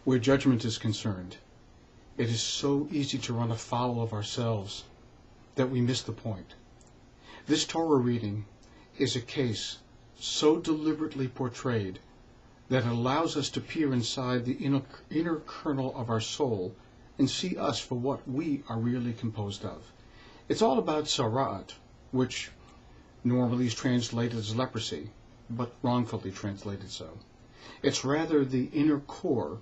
Where judgment is concerned, it is so easy to run afoul of ourselves that we miss the point. This Torah reading is a case so deliberately portrayed that it allows us to peer inside the inner kernel of our soul and see us for what we are really composed of. It's all about sara'at, which normally is translated as leprosy, but wrongfully translated so. It's rather the inner core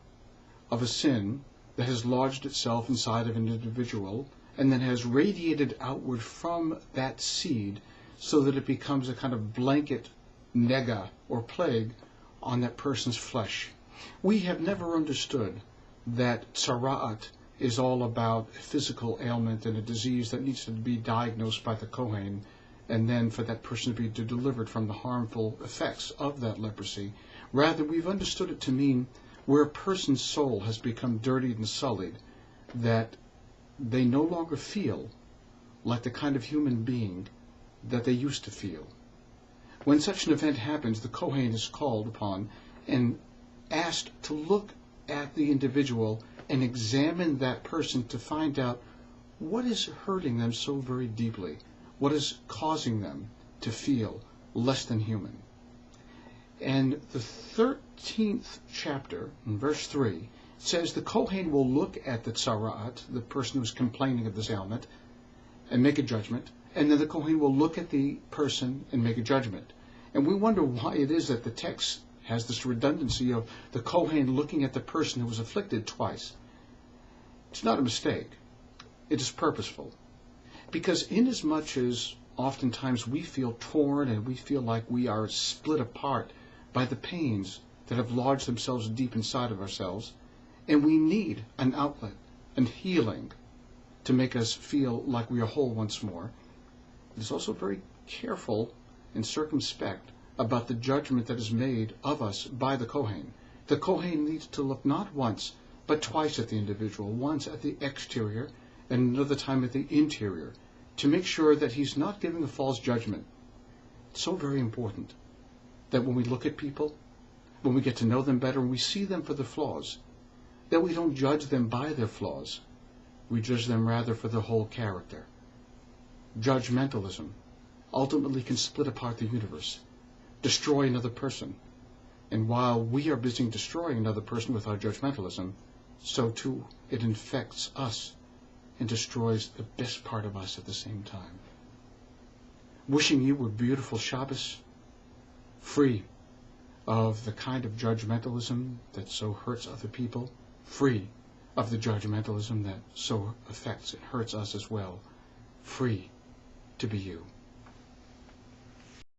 of a sin that has lodged itself inside of an individual and then has radiated outward from that seed so that it becomes a kind of blanket nega or plague on that person's flesh. We have never understood that sara'at is all about a physical ailment and a disease that needs to be diagnosed by the Kohen, and then for that person to be delivered from the harmful effects of that leprosy. Rather, we've understood it to mean where a person's soul has become dirtied and sullied, that they no longer feel like the kind of human being that they used to feel. When such an event happens, the Kohen is called upon and asked to look at the individual and examine that person to find out what is hurting them so very deeply, what is causing them to feel less than human. And the 13th chapter, in verse 3, says the Kohen will look at the tzara'at, the person who is complaining of this ailment, and make a judgment, and then the Kohen will look at the person and make a judgment. And we wonder why it is that the text has this redundancy of the Kohen looking at the person who was afflicted twice. It's not a mistake. It is purposeful. Because inasmuch as oftentimes we feel torn and we feel like we are split apart by the pains that have lodged themselves deep inside of ourselves, and we need an outlet and healing to make us feel like we are whole once more, it is also very careful and circumspect about the judgment that is made of us by the Kohen. The Kohen needs to look not once, but twice at the individual, once at the exterior and another time at the interior, to make sure that he's not giving a false judgment. It's so very important that when we look at people, when we get to know them better, and we see them for their flaws, that we don't judge them by their flaws. We judge them rather for their whole character. Judgmentalism ultimately can split apart the universe, destroy another person. And while we are busy destroying another person with our judgmentalism, so too it infects us and destroys the best part of us at the same time. Wishing you a beautiful Shabbos, free of the kind of judgmentalism that so hurts other people, free of the judgmentalism that so affects and hurts us as well, free to be you.